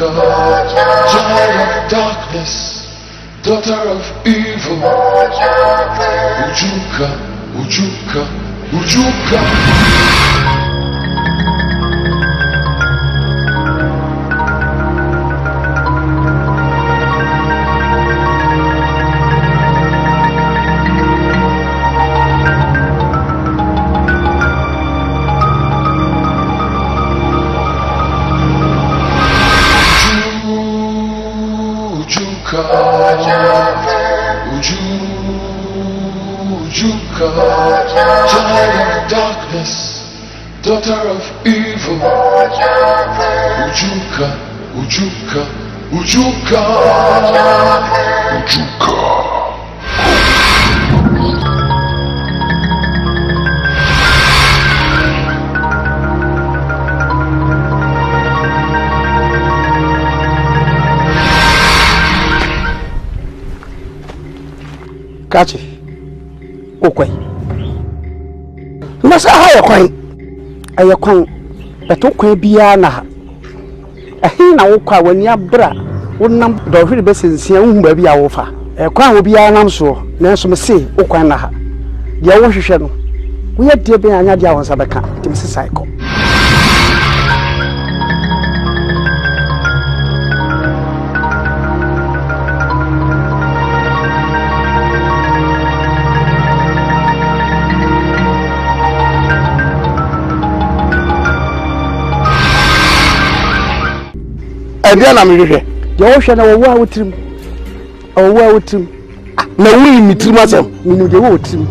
child of darkness, daughter of evil. Ujuka, Ujuka, Ujuka. Ujuka, child of darkness, daughter of evil. Ujuka, Ujuka, Ujuka, Ujuka. Catch it. Okay. Masa haya kwan. Aya kwan. Beto kwan bia na. Ehin na wokwa wani abra. Wonam do hwere besensia hu ba bia wo fa. Kwan wo bia nam so. Na so me se okwan na ha. Dia wo hwehwe no. Wo ye die be anya dia won sa beka. Tim se cycle. Ebia na mehwehwe ye wo hwe na wo wa wotrim na wo mi trim asem minu de wo wotrim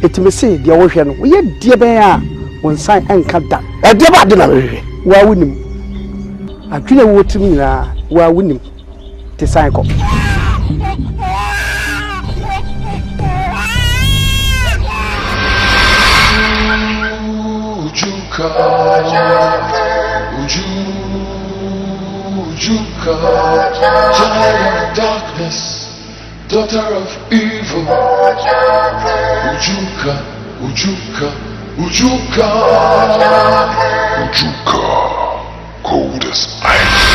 etime se de wo hwe no wo ye de ben a won san enka da e de ba de na mehwehwe wa wonim adwene wo wotrim nyina wa wonim te san ko Ujuka, child of darkness, daughter of evil. Ujuka, Ujuka, Ujuka, Ujuka, cold as ice.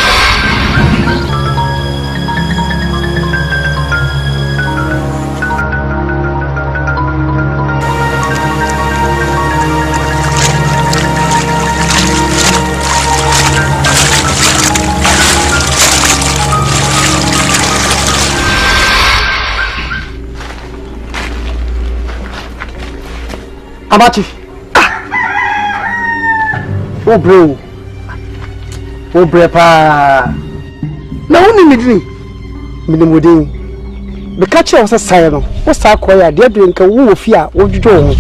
Abachi. Oh bro. Oh brepa. Na woni midini. Minimudin. Be catch you was say no. Wo sa koya de de nka wo ofi a wo dwodwo ho.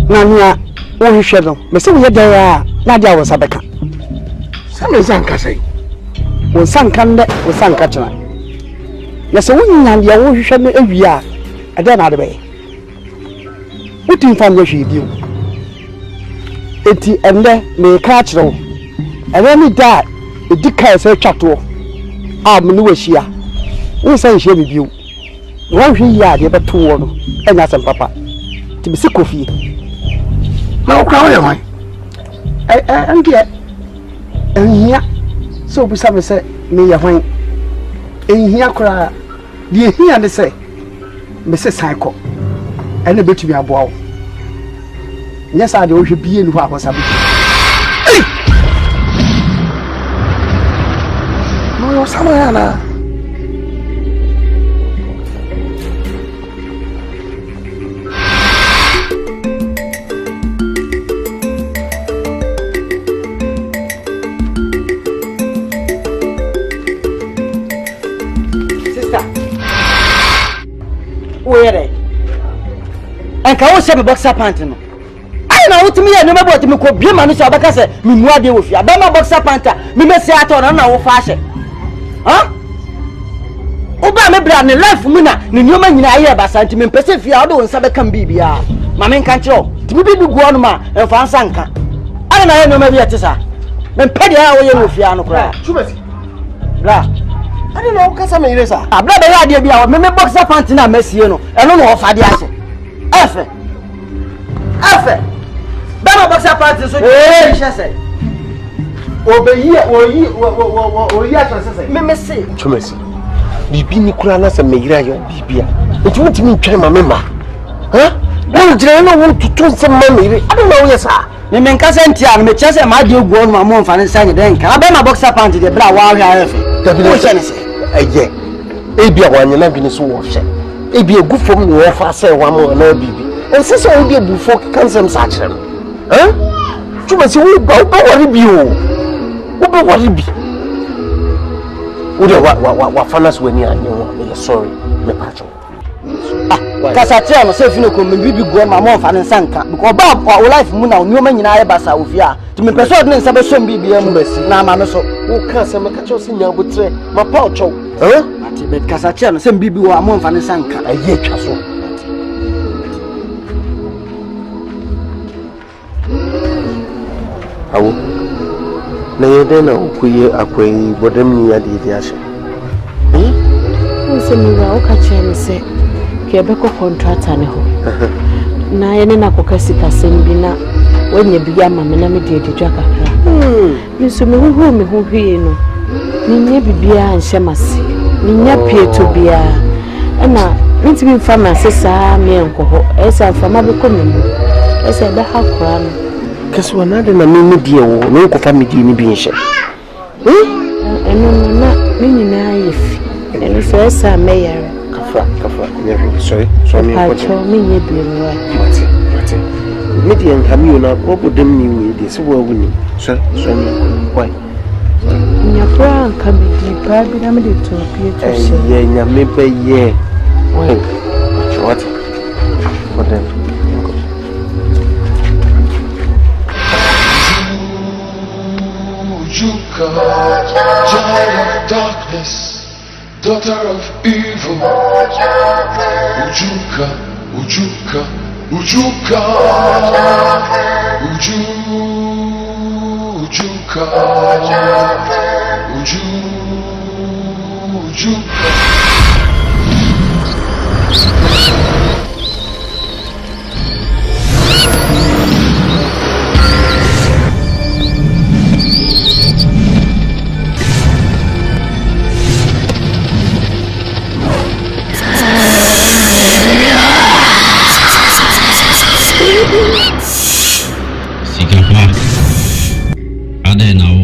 Na nia wo hwehwe no. Me se wo ye dan a na dia wo sa beka. Sa me zanka sai. Wo sanka nde wo sanka chana. Yes, a woman, your wish and every year. I don't know the way. What in family she do? Eti and then may catch no. And then he died. It declares a chat to. I'm new here. We say she with you. 1 year, the other 2 and that's a papa. To be sick of you. Now, how am I? And get. And here, so be some say, me a wine. In here, cry. The here and say, Mrs. Psycho, and a bit to be a bow. Yes, I do should be in what was a bit. No, Samana. And can also be boxer pant no. I know what me and never to me ko bi ma no so abaka se me mu ade wo fi abama boxer pant me me say ato na wo fa hye. Ha? Oba me bra ne life mu na ne nyoma nyina aye ba santi me pese fi a do nsa be kan bibia. Ma me nka kiro. Ti bi bi guo no ma e fa nsa nka. Ana na ye no ma bi etesa. Me pede a wo ye no fi ano kra. Chubasi. Bra. Ani no kasa me yire sa. Abra be ya de bia me boxer pant na masie no. E no no fa de ahye. Efe. my boxer party so you say. Oyi atwa say. Me say. Tumesi. Bibi ni kura na se meyira yo bibia. Enti won timi ntwan ma mema. Ha? Won jire na won tutu nsem ma meyire. Ade na wo yesa. Me nka se ntia no me chese ma de ogu no ma mfa ne sanye den ka. Aba my boxer party de bra wa hwa afi. Wo che ne se. Eye. Ebia wanyana bi ne so wo hwe. Ebia gu fom ne wo fa se wa mo na bibi. Ense se wo de bufo kansem sa kire no. Ha? Tumesi wo ba wori bi o. Wo ba wori bi. Ude wa fanas weni anyo me sorry me pacho. Kasate no se fino ko me bibi go ma mo fa ne sanka because ba o life mu na o nyoma nyina ye basa wo fia to me person ne nsa be som bibi mu na ma me so wo ka se me ka cho se nya botre ma pa ocho ati be kasate no se bibi wo mo fa ne sanka aye twa so awo na yede na okuye akwai bodam ni ya di ashe nse mi wa okache mi se ke be ko contractor ne ho na ye ne na ko kasika sem bi na wonye bi ama me na me de edwa kakra mi so me hu me hu hwie no ni nya bibia anhye mase ni nya pieto bia na ntimi mfa ma sesa me enkoho esa fa ma be ko me mu esa da ha kora no kasi wanade na mimi die wo no ko fa mi di ni bi nhye eno na me nyina ayefi eno so esa me yare kafa never sorry me ko me nye bi mu mate me di en hami ona ko bodem ni we de se wo wuni so me why nya kwa nka bi di pa bi na me de to pie to se ye nya me be ye what then Ujuka, child of darkness, daughter of evil. Ujuka, Ujuka, Ujuka, Ujuka, Ujuka.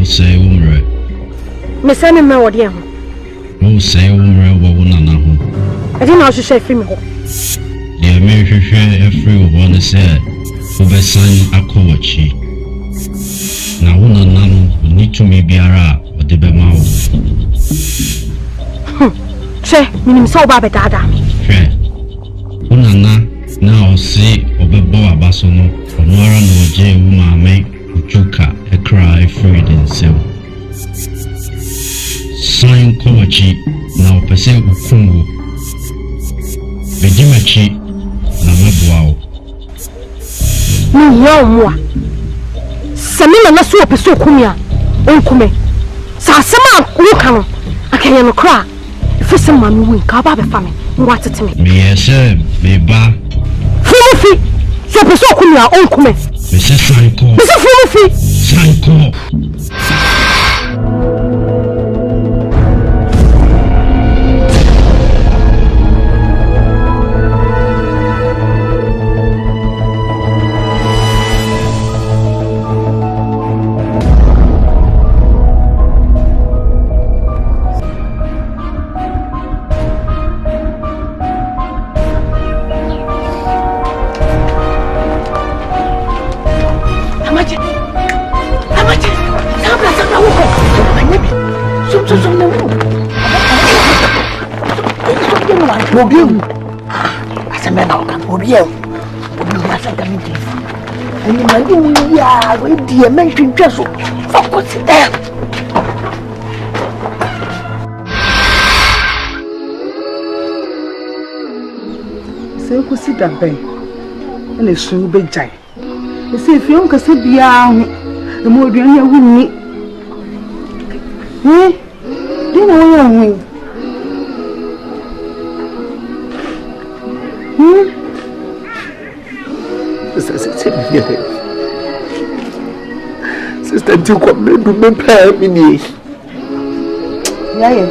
Say umre. Me send me wodi ho. No say umre wo wona ho. I didn't know she share free me ho. The me hwehwe every one say obesan akowachi. Na wona no need to me biara ode be ma wo. Che, minim so ba be dada. Hwe. Wona na o si obebo abaso no ono ara no oje wu ma me Ujuka a cry free themselves. Sign Kowachi now Pese Ukungu Bejimachi Namabuao. No, Samina Nasu Peso Kumia, Unkume. Sasama, Ukano. I can't no cry. If it's a man who Kaba family, what to me? Me, sir, Beba. Fufi, so Peso Kumia, Unkume. Mr. Sanko. Mr. Fufi. Sanko. Obiu. Aseme na oka obiu. Obiu ma sa gami di. Ani ma di ya, we di e men twintwa so. Focus there. Se ko si da ben. Ene su be jai. Se fi on ka se bia ho. E mo aduan ya wunni. Di na wo ya hu. to come to me pay me. Yeah.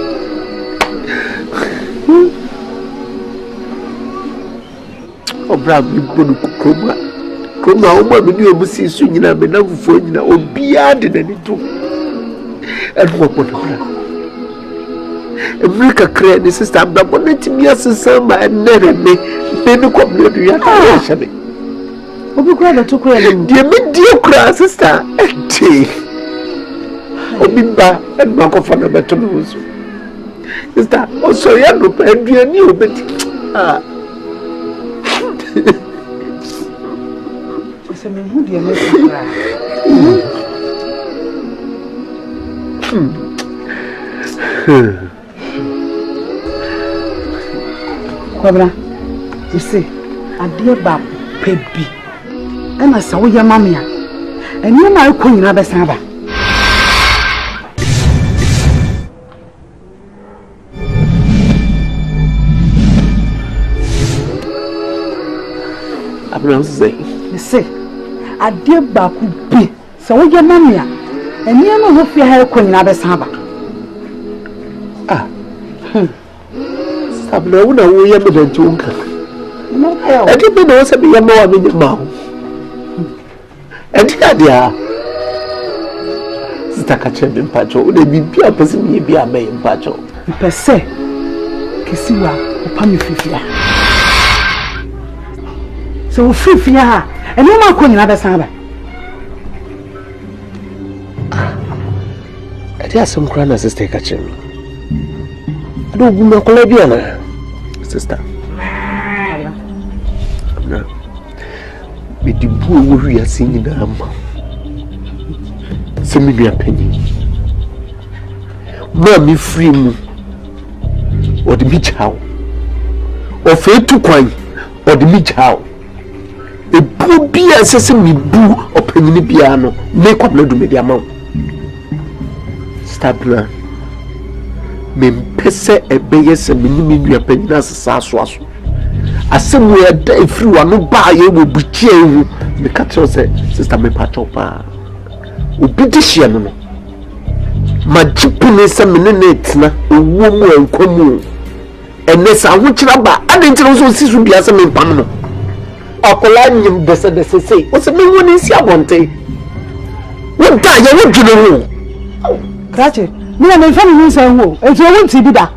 Oh, brother, you put come now, my video will see soon. You have enough for you or beyond anything. And what put America create the system that wanted to be a system and never make the community. Obi kwa to kwa dem. Dear mediocre sister. Obi ba and back of an better sister. Also, ya no aduani obeti. Ah. Ese me hu dia me kra. Kobra. You see, adie ba pebi. Ena sa wo ya mamia. Eni ma ko nyina be san ba. Abram say. You see, adie ba ku bi. Sa wo ya mamia. Eni ma ho fi ha ko nyina be san ba. Ah. Sabna una wo ya me dan tunka. No hell. Adi be no se be ya ma wa me ma. Adi adia. Sita ka chebe mpacho, o de bibia pese mi bia me mpacho. Pese. Kesiwa, opa mi fifia. So fifia ha, eni ma ko nyina be san ba. Adi asem kra na sister ka chebe. Ado bu me kola bia na. Sister. Na. Me di bu wo wi ase nyina ama. Se me bia pani. Ma mi free mu. O de mi chao. O fe tu kwan. O de mi chao. E bu bia se mi bu opanyini bia no. Me kwabla du me dia ma. Stabla. Me pese ebeye se minimi nua panyina asesa aso asem we da efiri wa no ba ye wo buchie hu me ka tro se sister me pacho pa obi di hie no ma jipune se menene tina owo mu enkomu enesa ho kira ba ade ntira so sisu bia se me pam no akola nyim dese sei o se me woni si abonte wo da ye wo dwene ho Krache, me na fa mi nsa ho. Etu wo nti bi da.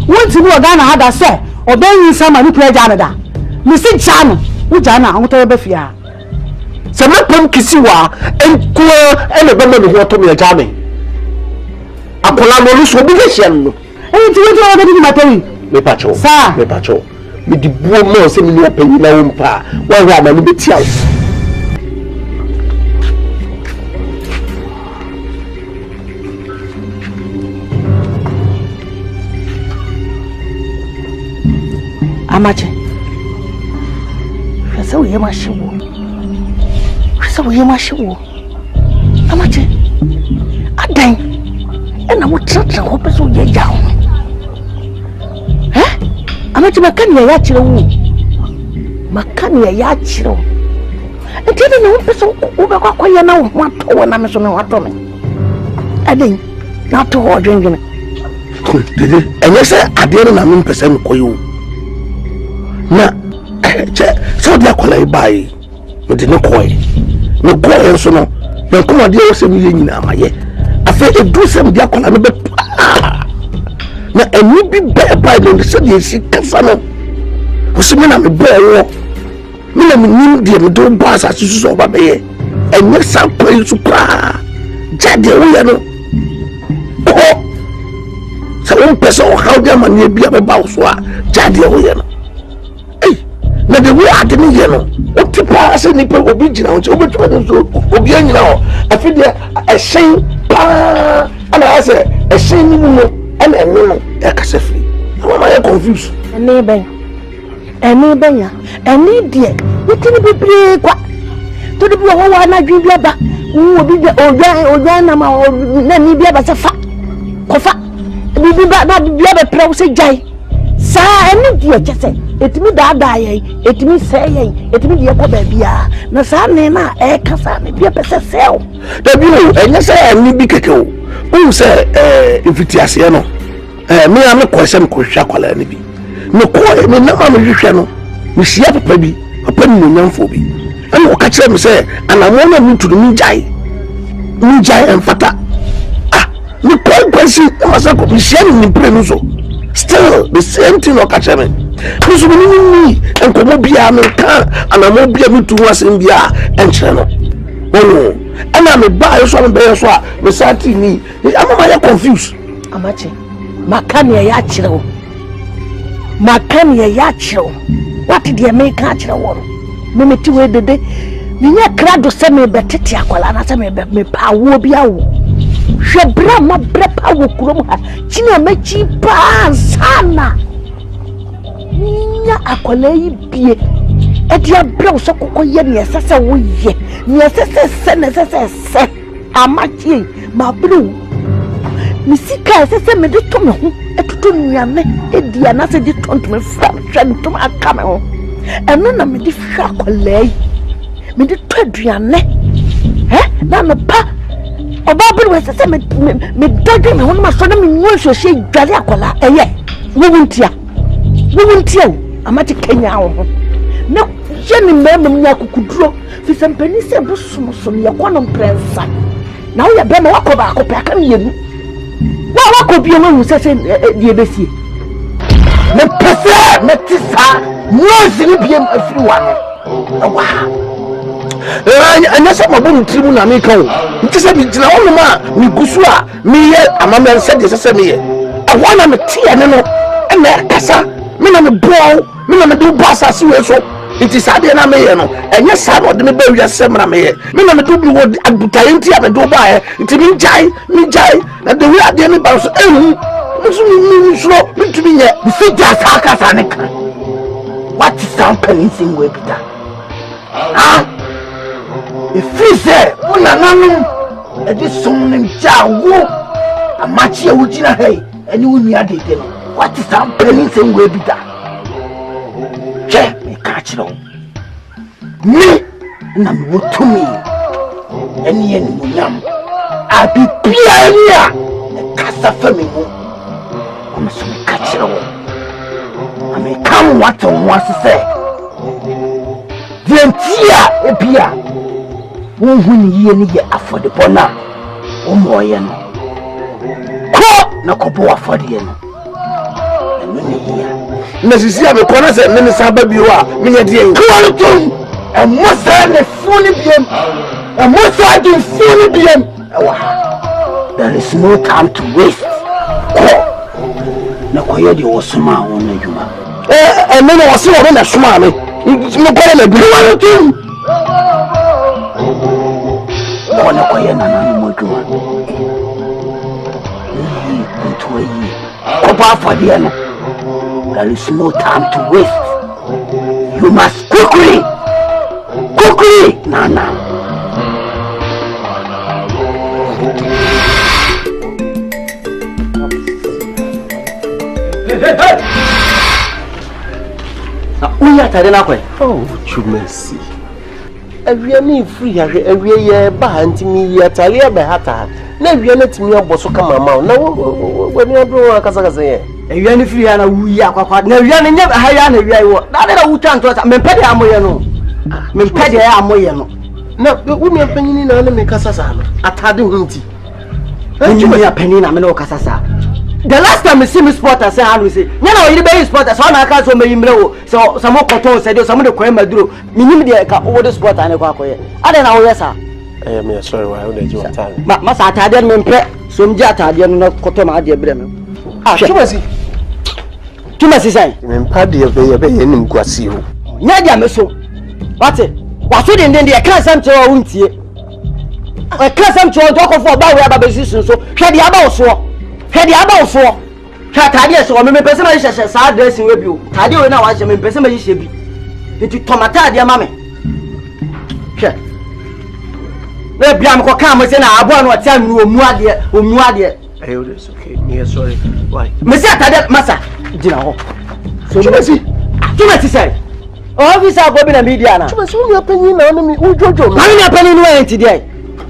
Wo nti bi oga na hada se, oben nsa ma ni preja na da. Mi si cha no, wo ja na ho to be fia. Se me pam kisiwa enko ene be me ho to me ja me. Akola no lu so bi ge hia no. Enti wo to oga di materi. Me pacho. Sa. Me pacho. Me di buo mo se me ni apanyi na wo mpa. Wa wa ma no betia. Amache. Fasa uye mashiwo. Amache. Adan. Ena wo tratra ho peso ye ja ho. Amache makani ya chire wo. Makani ya chire. Entede na wo peso wo be kwa ye na wo ato na me so me wato me. Adan. Na to ho dwendwene. Dede, enye se ade na me pese nkoyo. Na so dia kola ibai me de no koy so no na kuma dia wo se mi nyina amaye afa edu se mi dia kola me be na eni bi be bai no se dia si kasa no wo se me na me be wo me na me nim dia me do ba sa su so ba be enye sa koy su pra jade wo ya no ko sa wo pese o how dia man ye bia be ba wo so a jade wo ya no na de wo ade ne ye no o ti pa se ni pe obi gina o ti o betu ne so obi anyina o afi de ehyen pa ana ase ehyen ni mu ana eme no e ka se free mama ye confused Eni benya eni die witini bebre kwa to de bi wo wa na dwi bia ba wo bi oja na ma na ni bia ba se fa ko fa bi bia be pre wo se jai saa ene die kyese etimi daada yen etimi sey yen etimi die ko ba bia na saa ne na e kasa ne bia pese sel da bi o enye say ni bi keke o o say infitiase no me am ko sem ko hwa kwala ne bi ne ko me na ma me hwehwe no me sia papa bi papa ni nyamfo bi ene o ka kire me say anamo na mi turu mi jai enfata me ko kwesi amasa ko me sia ni mpre no so still the same thing o ka kire me so me enkomo bia me kan anamo bia me tu asem bia enkyere no oh ana me ba yo so me be so a me sati ni amama ya confused amache makane ya kire what the American kire wo me meti we dede ninya krado se me betete akwala na se me pa wo bia wo hwebra ma bre pa wo kurom ha kina machi pa sana ninya akwala yi bie edi abra so kokoye ne esese wo ye ne esese amachi ma bru mi sika esese me de to me ho etuto nuane edi anase de tonto me fra twantom aka me ho eno na me de hwa akwala yi me de to aduane na no pa oba bru esese me dode me ho ma so na me nwo so hye dwale akwala eye wuntia amati Kenya ho na yeni memem nya kukuduro fi sempeni se busumusum ye kono prensa na wo ye be ma wakoba akopa kan yenu wa wakobie no hu sese die besie me pese me tisa nozi ni biem afiri wa no wa anya se mabum trimu na me kan ntise bi gina wo ma mi gusu a mi ye amama nse de sese mi ye awana me tie ne no e na kasa me na me bo me na me do boss asiwe so it is ade na me ye no enye sa no de me ba wi asem na me ye me na me do bi wo adutaye nti a me do ba ye nti mi jai na de wi ade ne ba so ehu mi so mi tumi nye fi ja sa aka sa ne kan what is some pencil we bita if you say una nanu e di son ne ja wo amachi e wo gina hey eni wo nua de no what is some pencil we bita che me catch no me na me wo Tumi eni munyam abi pia nia e kasa fami mo I'm so catch no I come what on was say Dintia e pia wo huni ye ni ye afode bona wo moye no ko na ko bo afode ye no na sisi ame kona se me saba bi wa me ye de ko tum e mosa ne funi biem e mosa di funi biem there is no time to waste ko na ko ye de wosuma won na juma me na wose wo na suma me ko na bi wa tum ko na ko ye na na mo juma to yi ko pa afode no. There is no time to waste. You must quickly, Nana. We are telling you, oh, Chumesi. Every me free, every year, but me, Yatalia Behata. Never let me up, so come out. Now, when you are doing a Kazakazay. You any free and we are quite never higher than you. That will turn to us. Me pedi amoyano. Me pedi amoyano. No, the women penny in enemy Casasano. At Hadunti. You are penny in Amino Casasa. The last time I see me spot, I say, I say, no, you be spot as one I can't so many blow. So some more cotton said, some of the crime I drew. Minimum over the spot and a quack. I don't know, yes, sir. I am sorry, why would you time? But Massa Tadian Mempe, some jata, not Cotoma, dear Bremen. Tumasi say me padi e be yenim kwasi ho nya dia meso wate waso de ndende e kan sam che wo ntie e kan sam che wo dokofo ba we aba besisun so hwe dia ba wo so hwa tade so me pese ma hye sa dressing we bi o tade we na wa hye me pese ma hye bi enti tomata dia ma me hwe na bia me ko kan mo se na abo na o tia nu omu ade. Hey, it's okay. Me sorry. Why? Me say atade masa. Dina ho. Tumasi say. Officer go be na media na. Tumasi you penny na me ujojo. Na you penny no enti there.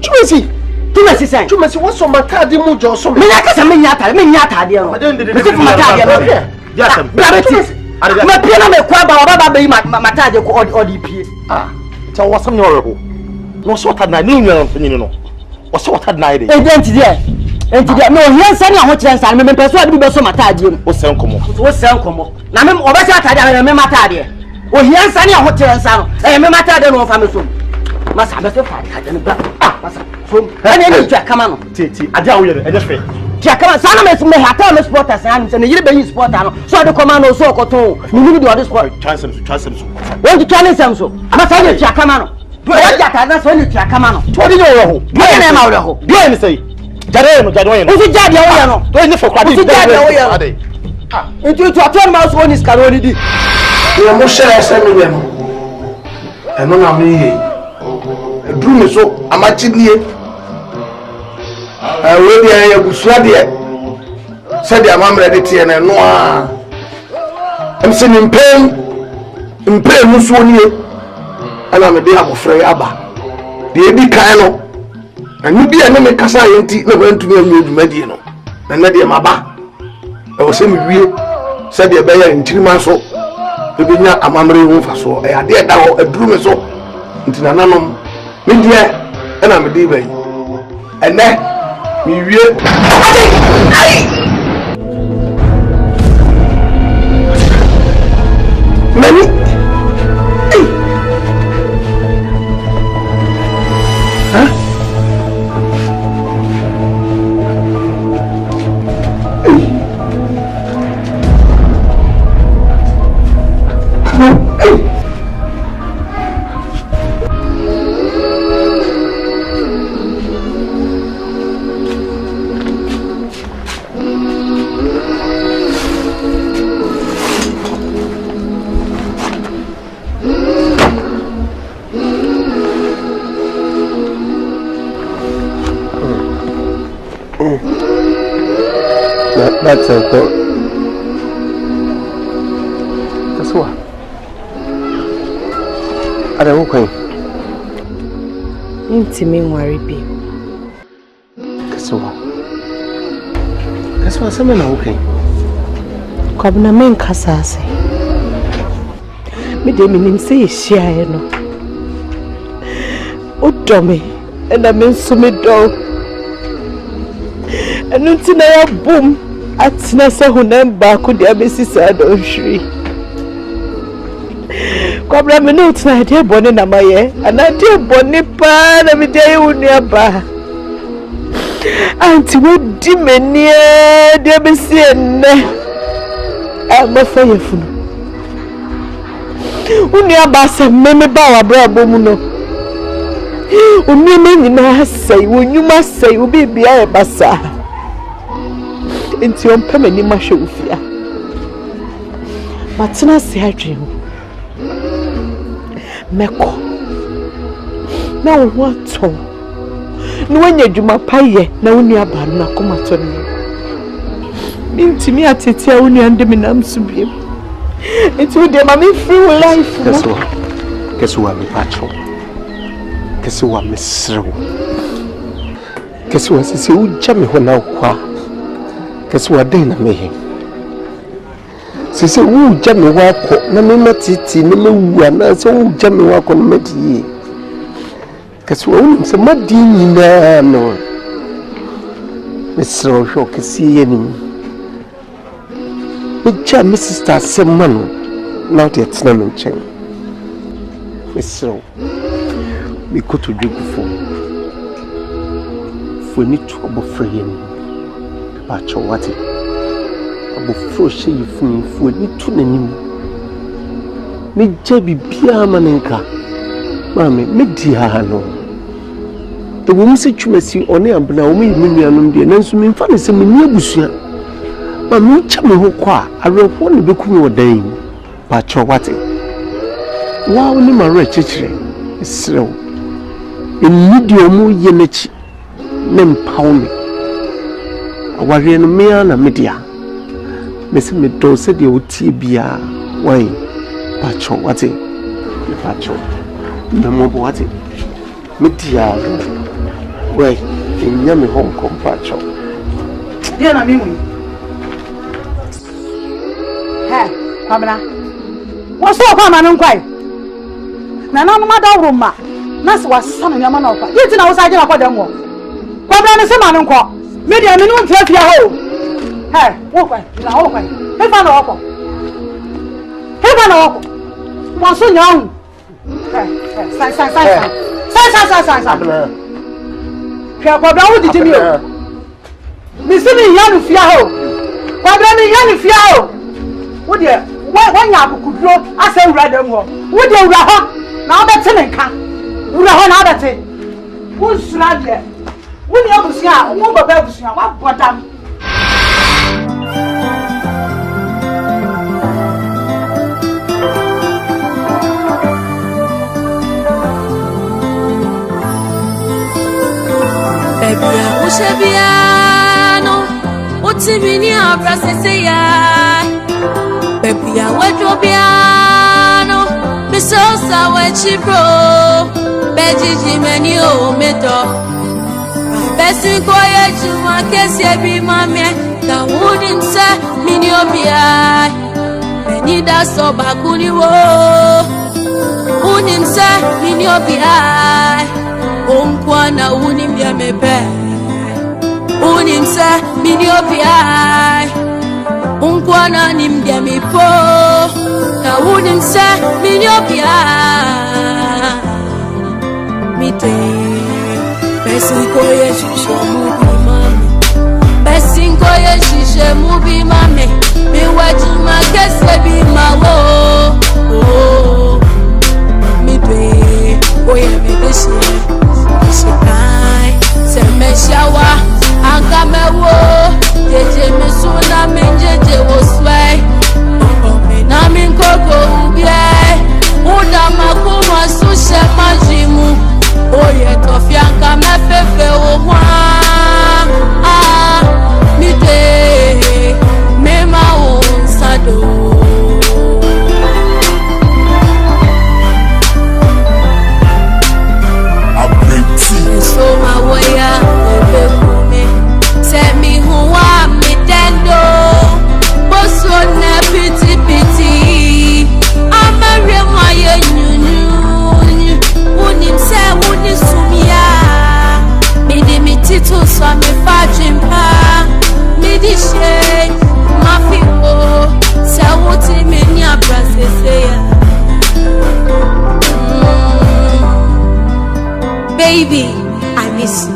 Tumasi say. Tumasi what so matade mu jo so. Me nyaka say me nyata no. Me say matade no. Yes, I'm. Ma pie na me kwa ba baba be matade ko odi pie. Tell what some your no so that na ni nwa penny no. O so that na dey. Enti there. No here say na ho kire nsa me person ade be so matade mu. O sen komo. Na me obese atade me matade. O here say na ho kire nsa no. Me matade no fa me so. Masa be so fa atade no ba. Masa so. Ene twa kama no. Titi ade a wo yere e just fe. Twa kama sana me hata me supporters na me yire be yin supporter no. So de koma no so okoto. Me ni do the sport. Chance so. Won to challenge them so. Masa ye twa kama no. Do e jata na so ni twa kama no. To di yo ho. Do na ma wo ho. Do ni say. Jare no. Usi jade wo ye no. Do ni for kwadi. Usi jade wo ye no. Into to atone ma so ni skaro ni di. We mo share say me we no. Eno na me ye. Edru me so amachi nie. We dey ya busua de. Say dey amamre de tie na no a. Em se ni mpem muso nie. Ana me dey abofra ya ba. De ebi kan no. Ani bi ene me kasa yenti na bantumi anyu adwumadi no. Na de maba. E wo se me wie. Say dey be ya ntirima so. Ebi nya amamre hu fa so. E ade da ho edru me so. Ntina nanom. Me die ena me dey bai. Ene mi wie. Ai! Mani. That's a thought. That's what. I don't know. Intimate worry be. That's what someone okay. Kwabna men kasa ase. Me de minim say share no. O domi and I mean so me do. And until I boom at Nasa Hunan Baku de Abesisa don't shriek. Kwabna me no tonight dear bonny na maye and I dear bonny pan every day nearby. Auntie would dimenia dear Bessian. I'm a fire full. Unia bassa meme bawa brabo muno. Umi na say when you must say will be a bassa. Into your permanent mashofia. Matina say I dream. Meko. Now what? No when you do my pie, now when you are bad, na come at me. Mean to me at it, I only under me nam subim. It's with them, I mean, free life. Guess what, me patrol? Guess what, Miss Row? Guess what, is you jammy when now qua? Guess what, Dana may. Say, who jammy walk, no me matiti, no me one, so jammy walk on Matty. Guess what, some muddy no. Miss Row, can see any. Mrs. Star Semman, now the tenement chain. Miss Row, we go to drink for we need to about free about your water. About fresh if we need to name me Jabby Biamanenka. Mammy, me dear, no. The woman said you may see on air, but now me, and then so mean funny some near Busia. Mammy, chummy who qua, I wrote one book more day. But your water. Wow, ni my wretched, slow. In medium yenich, name pound. A warrior meana media. Miss Meadow said you would tibia. Why? Pacho, what's it? Pacho. No more what it? Media. Wait, in Yummy Hong Kong, Pacho. Dear, I mean, hey, Pamela. What's up, Pamela? Quite. Nana, no matter Roma. That's what son of your man offer. You know, I was idea about them. Pamela is a man on call. Maybe I don't take your home. Hey, walk away. Now, away. Hey, fan of hey, fan of what's so young? Hey, Miss me, young Fiao. Why don't you young Fiao? Would you? When you could grow, I say rather more. Would you rather? Now that's an income. Would have another thing. Who's not there? Would you see how one of those what done? Ushabiano, Utimini Abrasaya, Pepia Watrobiano, Misosa Wachibro, Beji Menio Meto, Bessin Koya Juma Kessia be mamma, the wooden set Miniobia, Benida Sobakuni wo, Unim set Miniobia. Unkwana unimbia mebe Unimse miniopiai Unkwana nimbia mipo Na unimse miniopiai Mite Besinko ye shishe mubi mame Besinko ye shishe mubi mame Miwajuma kese bimawo Mite Oye mebeshe Shikai, Semeshawa, Ankamewo, Jeje Mesuna Menjeje Wosway, Omenamin Koko Ubie, Uda Makuma Sushe Majimu, Oye Tofianka Mefefe Owa, Mite, Mema Onsado. So my way tell me who I'm me dendo. Boss on a pity pity. I'm a real my Wouldn't say wouldn't sumia. Midi me tito so me fajin pa. Midi shake my people. Say what in me nya brasseya. Baby, I miss you.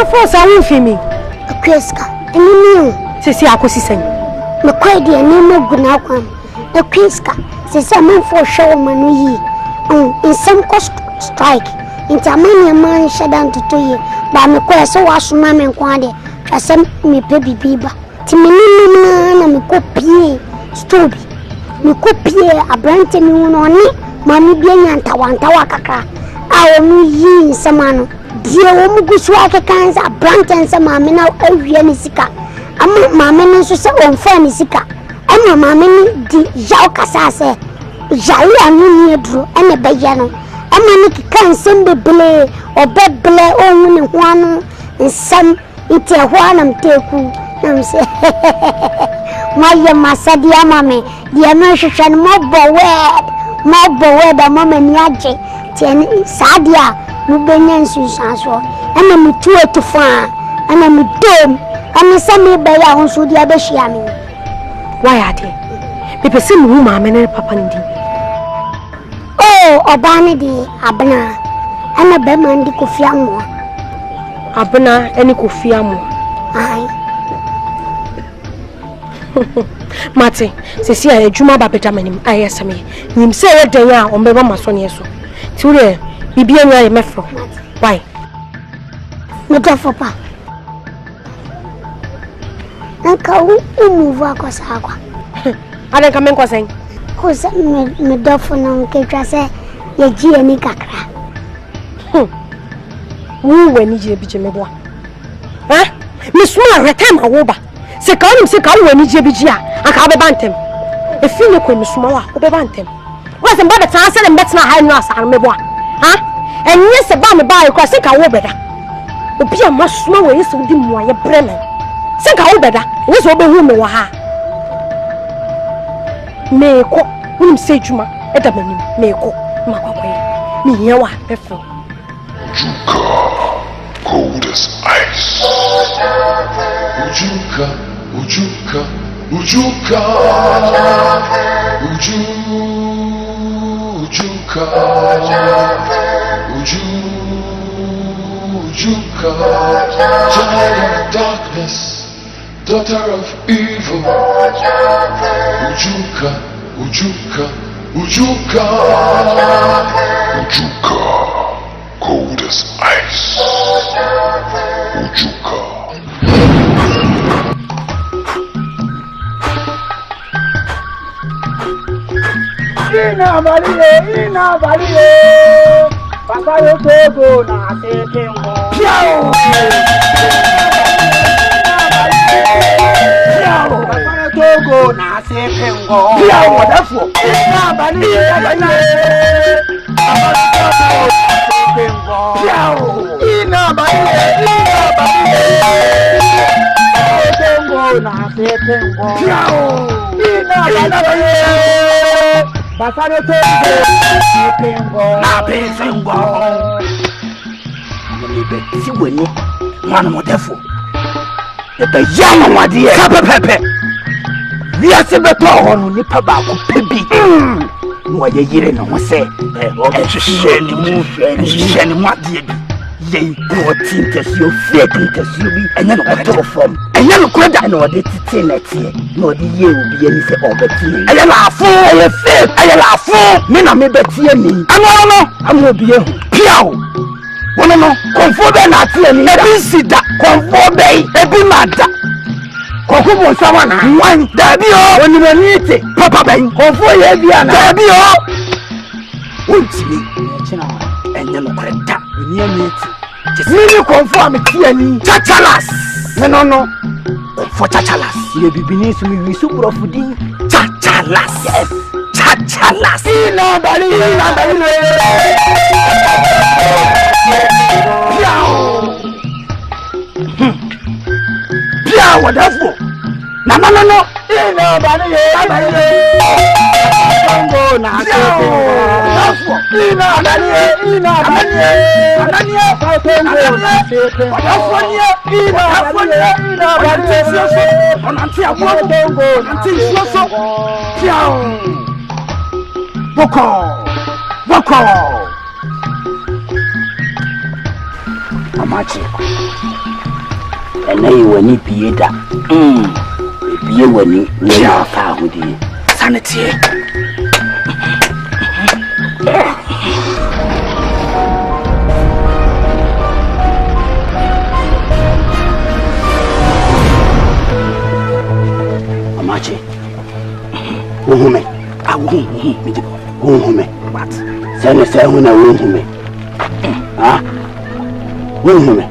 Force I won't feel me. A Kreska, and you say, I could see. The quaid, and no good now. The Kreska says, I'm for show money. In some cost strike, into a man shut down to 2 years. But I'm a quest so was mammy and quande. I sent me baby biba. Timmy, and me copy, Stoby. Me copy a brand to me on me, Mammy being and Tawantawaka. I will ye some man. Dear Womugushwaka cans are branches and mamma now every sika. I'm mamma so on funny sika. And my mamma di Jaucasase, Jali and you drew and a bayano. And my can send the blay or bed blay only one and some it's a one and teku. I'm say, my Masadia mammy, the American mob word a moment yaje, Sadia. Mubenya nsusanso ana mituwe tufa ana midom ana sami baya honso dia behia me why ade me pese mu ma me ne papa ndi obani di abna ana be man di kofia mo abna eni kofia mo ai mate sisi a adwuma ba betamanim ayesame nim se ye den a ombeba masone so ti ure bibia nya ye mefro why me do fopa nka move akosa akwa ada ka men kwasen ko se me do fo na nke twa se ye ji ani kakra wu wani je bi je meboa ha me suma retem awoba se ka onim se ka wani je bi ji a aka be bantem e fi ne ko me suma wa o be bantem wa se mba be tan se le metna ha nu asa meboa ha enye se ba me ba e ko se ka wo beda obi a masuma wo yeso di muaye bremen se ka wo beda enye se obehu me wa ha me ko unim se djuma e da manim me ko makwakoye me hia wa befo cold as ice. Ujuka, ujuka, ujuka, ujuka, ujuka, child of darkness, daughter of evil. Ujuka, ujuka, ujuka, ujuka. Cold as ice. Ujuka. Ina Marie. Papa yo togo na tekengo. Piao. Papa yo togo na tekengo. Piao wonderful. Ina Marie. Ina Marie. Na tekengo. Piao. Ina Marie. Basaro to na pengo amoni be si wani mwana modefo e be yama wade e pepepe via se beto hono ni pa ba ko pebi no ye yire no se o be hwehwe ni mu ade bi ye ko tintesi o fake tintesi bi enya no ko form enya no ko da no de titi na tie no de ye obi ani se obeti enya la afo eye fake enya la afo me na me beti ani ano am obi ehu piao wono no konfo be na tie ni ebi sida konfo be ebi mada konfo bo sawa na wan da bi o oni mo ni te papa be konfo ye bi ana da bi o untimi china enya no ko da ni ani te Mini confirm tiani chachalas. No. For chachalas. Ye bibini so mi wisu profudi chachalas. Yes. Chachalas. Ina bali. Pia wonderful. No. Ina bali. Congo na Ina Boko Amachi Enei wani pieda Biye wani ya fa hudi sanity Amachi Uhume Uhume what sene se huna uhume Uhume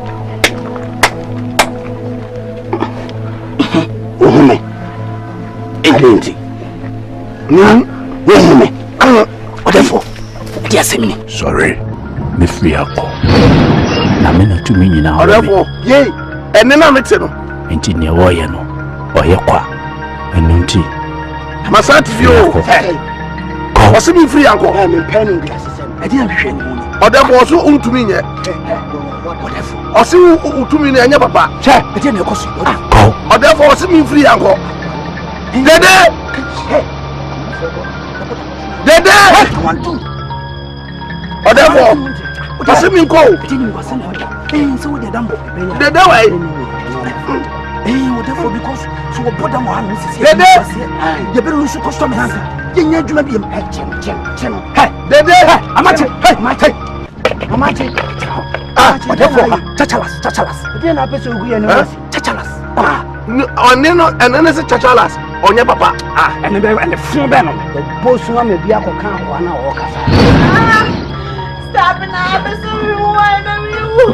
Adenti Uhume Odefo Dia semini Sorry me free ako na me na tumi nyina ho Odefo ye ene na mete no enti ne wo ye no oye kwa enu nti Masati vio Wasi mi free ako me pen ndi asesem ade ahwe ni mu Odefo oso untumi nye Odefo Osi utumi ne anya papa che ade na ekosu Odefo osi mi free ako Dede therefore, what's it mean call? So the damn The way. Therefore, because so what put them on you better lose custom answer. You to be a hey, I'm at it. I'm at it. Chachalas. Then I bet you chachalas. On and then it's a chachalas on your papa. And the full venom. The post one may be a cocan or Stop it now, I'm sorry, why am you?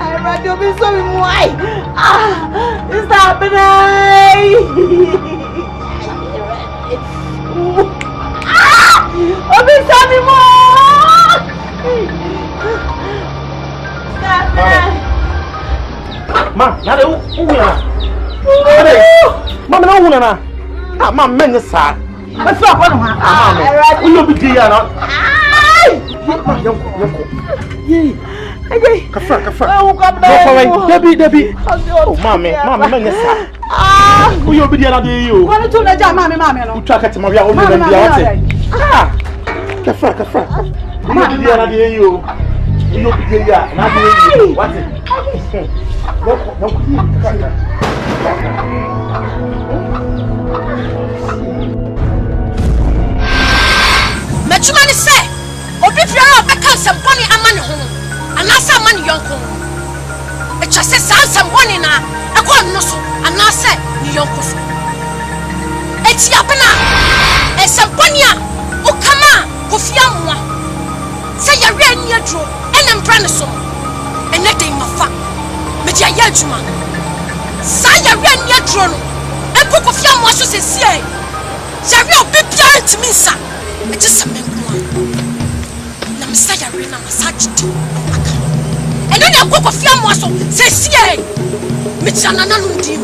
I'd rather be sorry, why? It's happening. I'll be sorry more. Ma, now the Mama, no one. My men is sad. Let's stop on her. Will be dear? Debbie. Oh, mammy, men is sad. Will you be dear? You want to let your mammy, mammy, track at Maria. Kafra. Will you be dear? You will be dear. What's it? Machumani say, Obi Fiara Becca Samponi Amani home, and Nasa Mani Yonko. A chassis Samponi na, a call Noso, and Nasa Yonkoso. It's Yapana, a Samponia, Okama, Kofiamwa. Say a real near draw, and I'm Branaso, and nothing of fun. Media Yajuma. Say a real near draw, and Kofiamwa so say, Jario Bipia to me, sir. It is a man. Let me say, I ran a massage to and then I walk of your muscle, says, yea, Mitchana Nudim.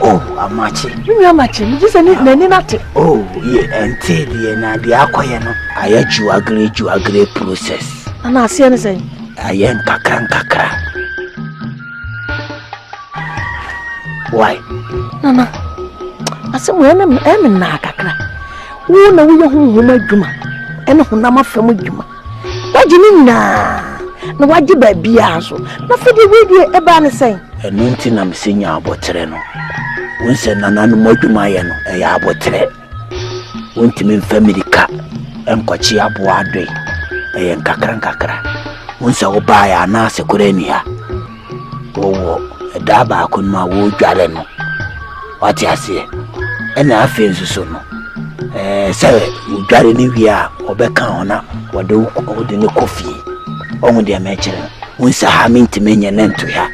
Oh, Amachi. You are matching. Just a nothing. Oh, yeah, and Teddy and the Aquayano. I had you agree process. And I see anything. I am kakra. Why? Nana, I said, when I'm in Nakakra. Who know who my Juma and who nama from Juma. What do you mean now? No, what you baby aso? Nothing the way Ebani saying. And nothing I'm seeing about Treno. Once a Nana Mojumayano, a yabotre. Won't mean family cat, and Quachia Boadre, a kakra. Once I will buy a nasa Kurenia. Oh, a daba could my wood galeno. What I say? And I feel so no. Sir, you got any via or Becana or do the coffee. On the amateur, once I have to mean your name to her.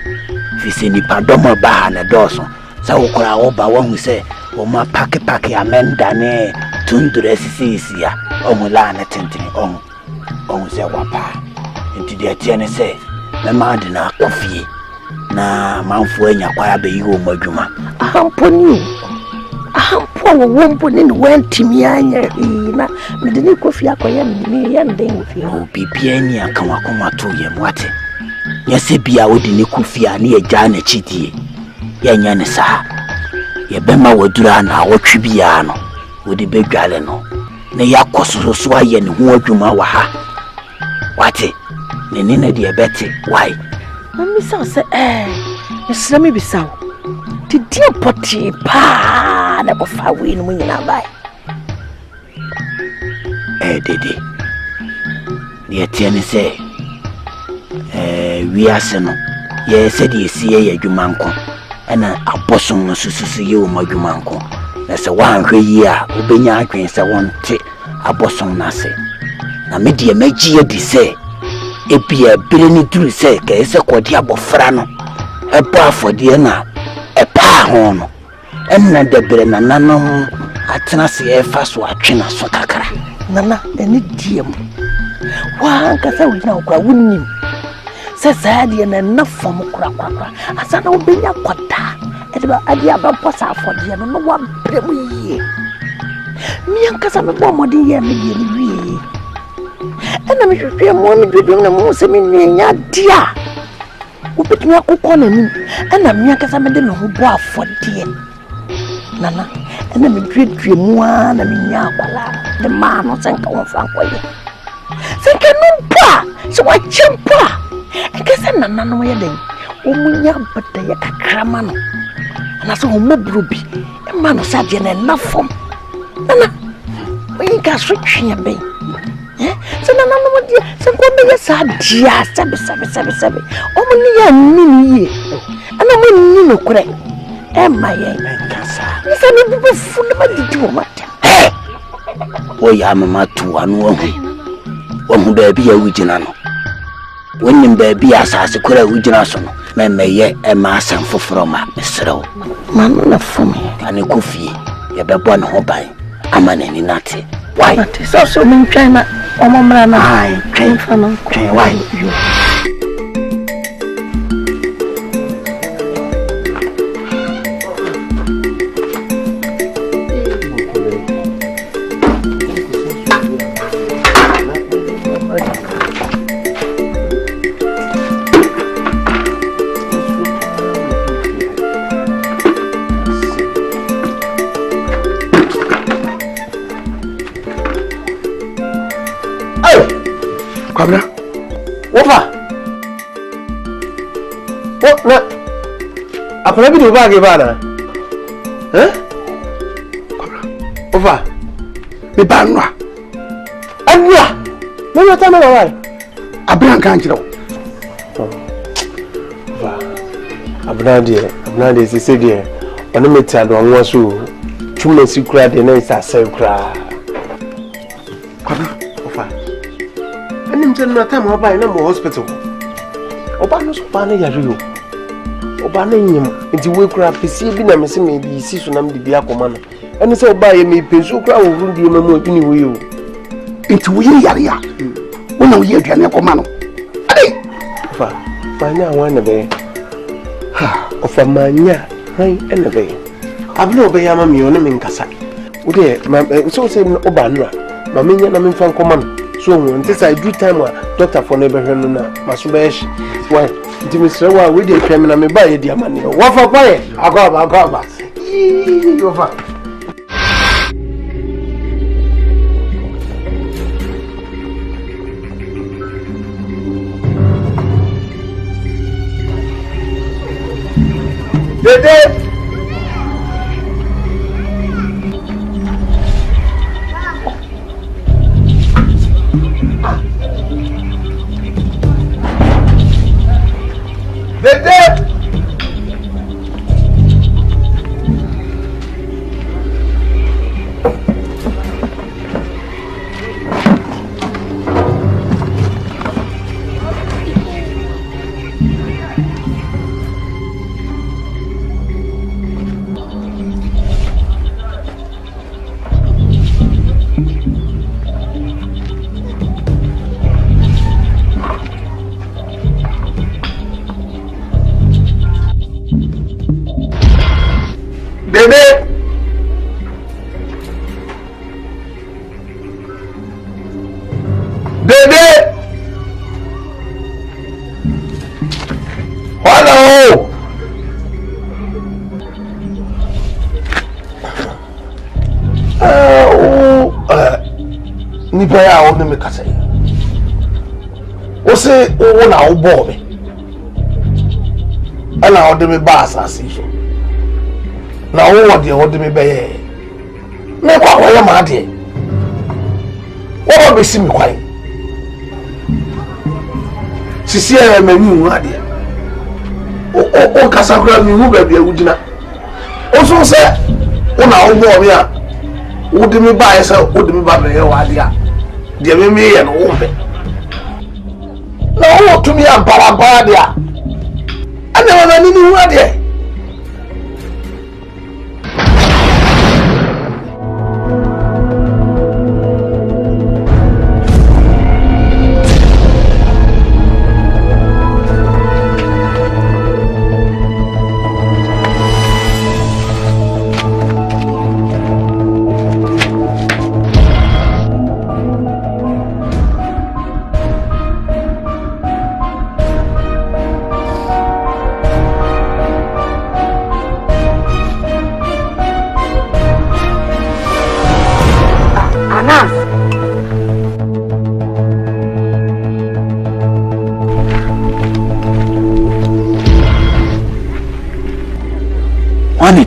If you see any padoma bar and a dozen, so I will by one who say, oh, my packy, amenda ne, tundre sisia, on lana tinting on say wapa. Into the attorney say, the madina coffee. Na manfuenya kwa be you Majuma. Ahamponi. Ahampo womponi wenti mianya na medeni kofi akoye me yande kofi. O bibia ni akanwa koma to ye mwate. Yese bia wodi ne kofi a ne agya na chidie. Yanya ne sa. Ye bema wadura na wotwe bia no. Wodi bedwale no. Ne yakoso so aye ne ho adwuma wa ha. Wate. Ne ne de ebete. Why? Mami say Mr. Me bisaw. Ti dia poti pa na ko fa we no nyina bai. Dede. The attorney say we ase no ye said ye see ye adwumanko ana abosom no sususu ye o madwumanko na se wan hwe yi a obenya adwen se wonte abosom na se na me de magi ye di se ebia bire ni duru se ka ese kodi abofra no ebo afode na epa ho no enna de bire na nanom atena se e fa so atwe na so kakara nana eni diem wa nkasa wina okra wunnim se saade na nafom kura asana obenya kwada ediba ade abaposa afode no wa brem yie mi nkasa me bo modin ye me die ni wie ena me hwehwe mo me dwedwom na mo se me nya dia ubetumi akokɔ na ni ena mi nkasa me de me ho bo afode nana ena me dwedwe mu a na me nya akwala de ma no senka won fa koye senka no pa so wa chimpa ekese nana no ye den omunya bata ye kakrama no na so mo brubi e ma no sa de na nafom nana we ga so twia ben se nana no de se ko me ye sa dia sabe omu ni ya ni ye ana mo ni no kure e ma ye nkasa ni se ni bu fu na ma didi wo mata o ya mama tu anu wo hu da bi ya wujina no wonnim ba bi asase kura wujina so no meye e ma asan foforo ma mesrew man na fumi ane kofie ye bebo ne ho ban amane ni nate why so min twan na omomra na ai twan fa no twan why you Kwabra wofa na akona bi do ba ge ba na Kwabra wofa me ba nwa anwa me yo ta me wa abran kan kire wofa abna de se de ono meta do anwa so twuma si kura de na isa se kura Kwabra wofa anim je no time oba na mo hospital oba no so pa na yare yo oba na nyim nti we kura pesi bi na me se me bi si so na me bi akoma no ene se oba ye me pensu kura wo ru die mamu bi ni we yo nti wo ye yare ya wo na wo ye aduane akoma no ade fa fanya wa na be ha ofa manya han ene be abno be ya mami yo na me nkasa wo de so se oba no ma menya na me fa nkoma no so until I do time doctor for never heard na masubesh why dimisre wa we dey twem na me ba ye dia mane wo fa kwaye agaba yo fa dede ni pa ya o me kasa o se o na o bo me ala o de me ba asase so na o de o de me be me kwa wa ya ma de o be si me kwai sisi e mani hu ade o kasa kura mi hu ba bia wudina o so se o na o bo mi a wo de mi ba ese o de mi ba be wa ade a de me ye no wo be na o tumi ampara ba ade a ana mani ni hu ade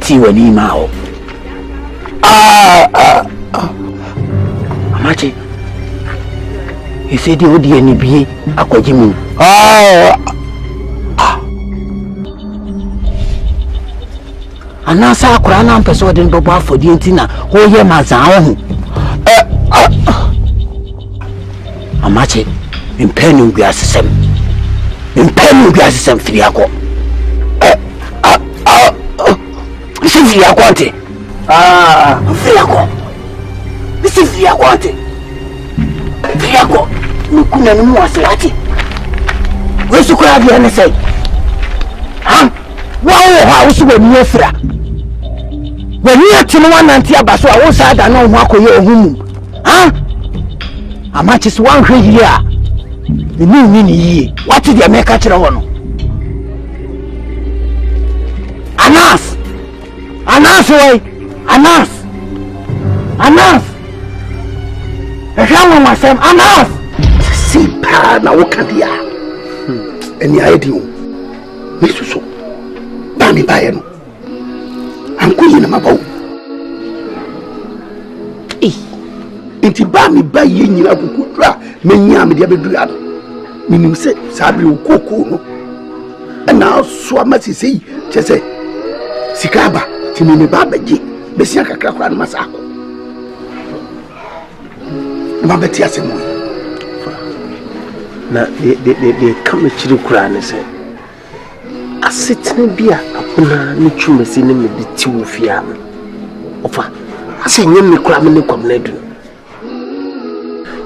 Ti wani mao amache isedi odi eni bie akwajimu anasa akura na mpeso odi ndobo afodi ntina ho ye mazan ho amache impeni ngwi asesem firi akọ firi akwante firi akọ bisi firi akwante firi akọ nukuna ni mu aselati wesu kura bi ene sei wa ha wesu wa ni afira wani atinu wananti abaso a wo sa da na ho akoye ohum amachi so wan hwe yi a ni yi wati de meka kire ho no Anas ehwa mo wasem Anas sipa na wokadia eni aidi misuso ba mi baye no ankuyi na mabawo inti ba mi baye nyina kukudra menya me dia bedura no minim se sabi okoko no na so amasisi chese sikaba timi me baba ji besia kakra kwa na masako na beti asemu na de kama chiri kura ne se asetena bia apona ne twumasi ne me biti wo fia ofa asenye me kura me ne kwam na du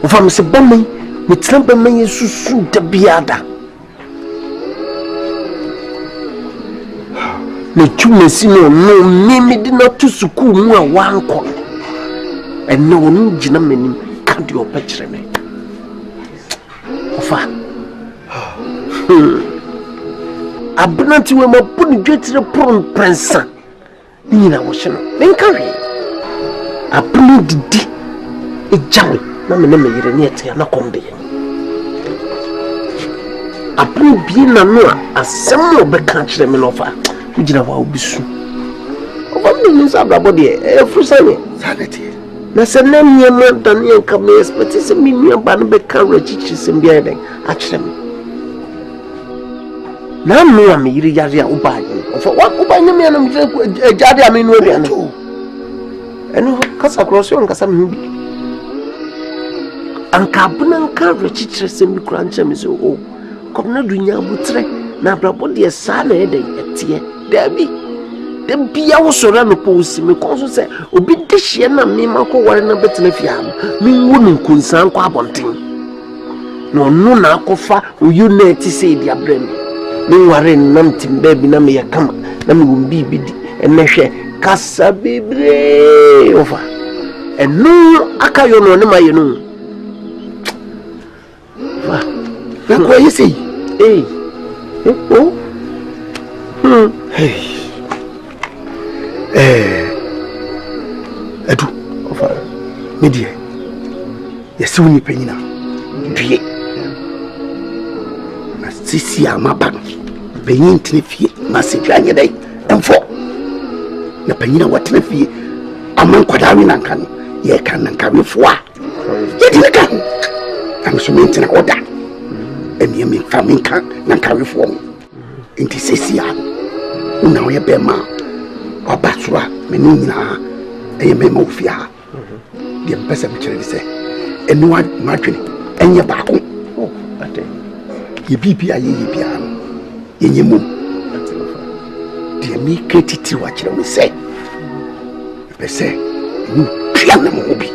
ofa me se bamai me tramba man yesusu da biada ne twumasi no me di na to suku mu a wanko enne wonu gina manim ka de opakire me ofa abnanti we mabuni dwetire pron prensa ni na wo hye no menka hwe abnu didi ejawe na me yire ne etia na kombe abnu bi na no asem obeka kire me no fa ujina wa obisu ofa me nsa brabo de efusane sanity na senna miema daniel kame expect se minia ba no be kan rechichi sem bia den a kire me na no am yiri yare a ubaye ofa ubaye me na mjire jade am no bia no eno kasa cross yo nkasa me bi anka bunan kan rechichi sem bi kura nche me so o komna dunya butre na brabo de sa na ede etie dabi de bia wo sora no posi me konso se obi de hie na me mako ware na betena fia me wonu kunsan kwa abonten no no na akofa oyu na eti se dia brem me ware nam timba bi na me yakama na me wumbi bidi enhwe kasa bebre ofa enu akayo no ne maye no fa na ko yesi edu ofa media yesi woni panyina due na sisi amaba panyin tene fie na sedwa nye dai emfo na panyina watene fie aman kwadawi na nkan ye kan nkan fo a ye di kan am so mentina oda ɛne me fa me nka na nkarefoɔ ho nti sesia wona woyɛ bɛma ɔba so a mene nyinaa ɛyɛ mɛma wo fie ha deɛ mpɛ sɛ mekyerɛ ne sɛ ɛne wadwene ɛnyɛ baako yɛbiribi a yɛyɛ biara no yɛnyɛ mom deɛ meka titiri wakyerɛ wo sɛ mepɛ sɛ ɛne tua na mo ho bi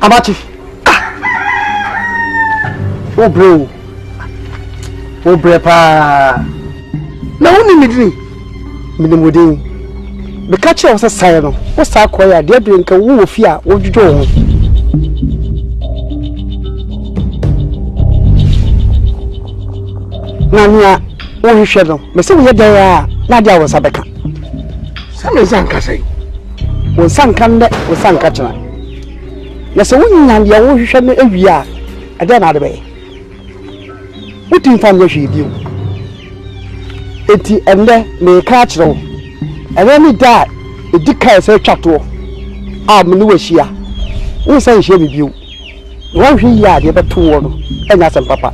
Abachi. Oh bro. Oh brepa. Na woni midini. Minimudin. Be catch us a sign. What's that quiet? Dear drink a woo fear. What you do? Nanya, oh shadow. Me say we had there. Nadia was a becker. Some is say. When sun can let with sun catcher. Na se wonya ya wo hwehwe no awia ade na ade be utin fam yehwe bi eti ende me ka kire ene ni da edika se twato a me no wahia wo san hye bi wo hwe ya de beto wo no enya sem papa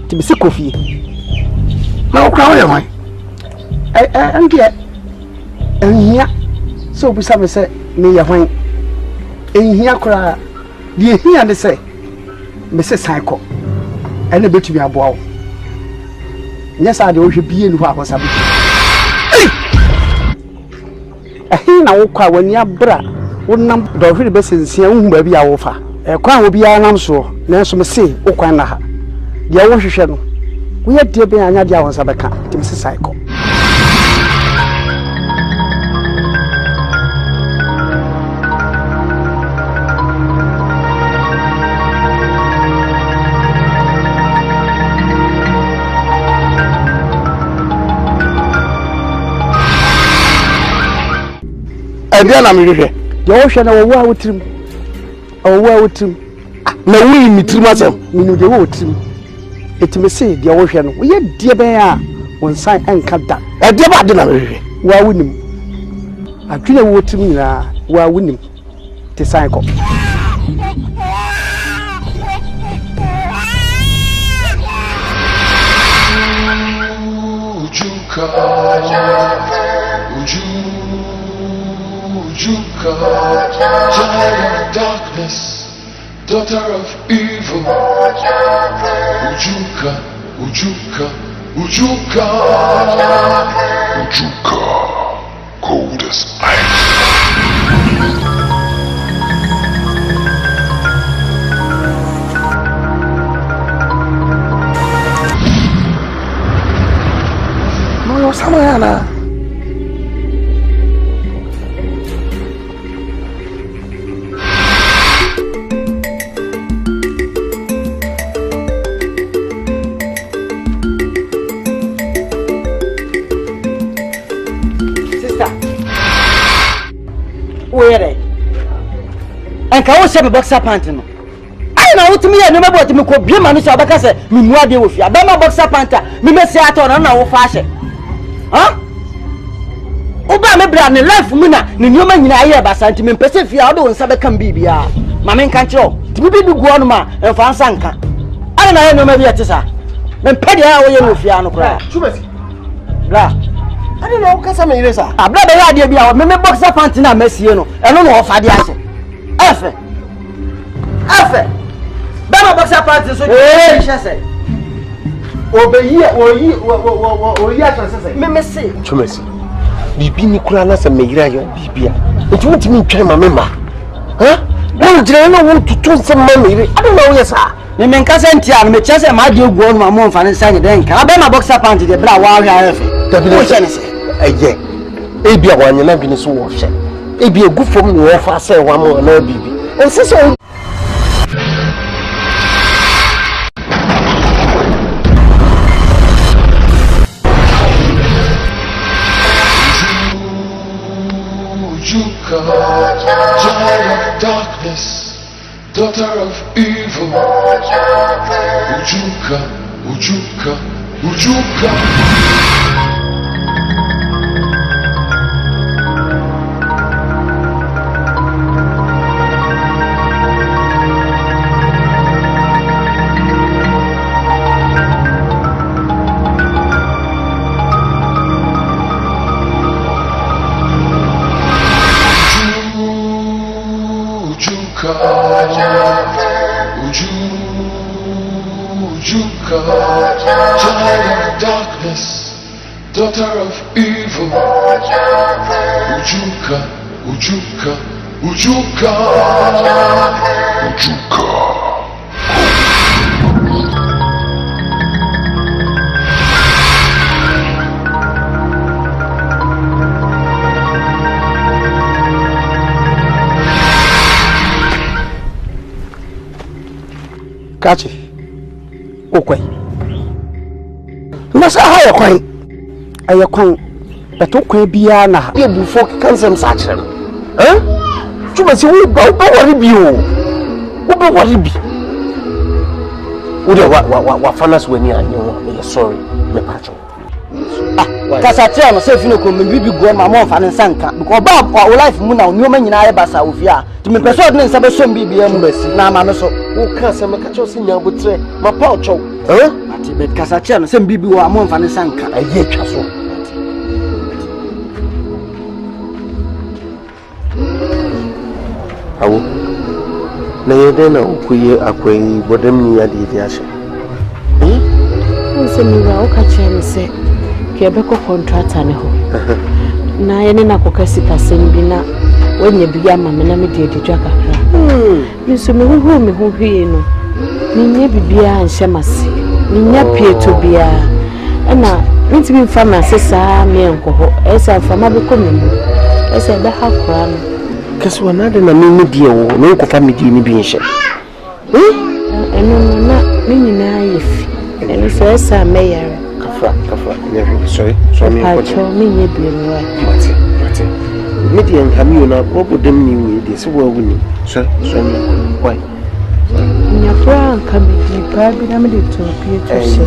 ti bi se kofi na wo kwa wo ye hwan anke ehia so bi sa me se me ye hwan ehia kora die ehia de se me se cycle ene betumi aboa wo nyesa de wo hwe bie nu ho akosabe na wo kwa wani abra wonam do hwe be sensia hu ba bia wo fa kwan wo bia nam so na so me se wo kwan na ha de wo hwehwe no wo ye de be anya de awon sabe ka ti me se cycle Dia na me hwehwe de wo hwe na wo wa wotrim na wi mitrim asem minu de wo wotrim etime se de wo hwe no wo ye de ben a won san enka da dia ba de na me hwehwe wa wonim atwene wo wotrim nyina wa wonim te san ko Ujuka, child of darkness, daughter of evil. Ujuka, Ujuka, Ujuka, Ujuka, cold as ice. No, Samayana. Enka wo se me boxer pant no ai na wotumi ya nyoma boti me ko bie ma no so abaka se me mu ade wo fi abama boxer pant me mesi ato na wo fa hye ha oba me bra ne life mu na ne nyoma nyina aye basanti me pese fi a wo de won sa beka mbibia ma me nka kiro ti bibi du guo no ma enfa nsa nka ai na ye nyoma bi etisa me pede a wo ye wo fi ano kra chumesi bra ani na wo kasa me yire sa abra be ya ade bia me boxer pant na masie no eno no wo fa de ahye Efe. Bama boxer party so chese. Obeyi atase. Me say. Chumesi. Bibi ni kura na se meyira yo bibia. Ntumi ntimi ntwan ma mema. Ha? Na jire na wo tutu se ma meyire. Ade na wo yesa. Me nka se ntia no me chese ma de oguo no ma mo mfa ne sanye den ka. Bama boxer party de bra wa hwa efe. Wo chese. Eye. Ebia wa nyana bi ni so wo hye. Ebia gu fom ni wo fa se wa mo na bibi. Nsese darkness, daughter of evil. Ujuka, Ujuka, Ujuka. Ujuka, child of darkness, daughter of evil. Ujuka, Ujuka, Ujuka, Ujuka. Kachi, okay. Masa haya kwai. Aya kwan, beto kwan biya na. Ye bufo kansem sa kire no. Tuma si wo ba wori bi o. Wo ba wori bi. Wo de wa fanas wani anyo wa. Me sorry, me pacho. Kasatia no se fino ko me bibi go ma mo fa ne sanka because ba o life mu na o nyoma nyina ye basa wo fia ti me pese odne nsa be so bibi am na ma no so wo ka se me ka cho se nya botre ma pa o cho ati be kasatia no se bibi wo am fa ne sanka aye twa so awo na ye de na okuye akwai bodam ni ya de dia she nse mi wa o ka che me se kebeko contractor ne ho na ye ne na kokasi kasem bi na wanya bi ama me na me de edidwa kakra mi so me hu hwie no ni nya bibia anhye mase ni nya pieto bia na ntimi mfa ma sesa me enkoho esa mfa ma be komimu esa be ha kora no kaswa na de na me die wo no ko fa me die ni bi nhye eno na me nyina ayefi eno so esa me yare kafa never sorry me ko me nye bi no mate median hamio na obodem ni we de so wa wuni so me why nya pra kan bi pa bi na me de to pie to se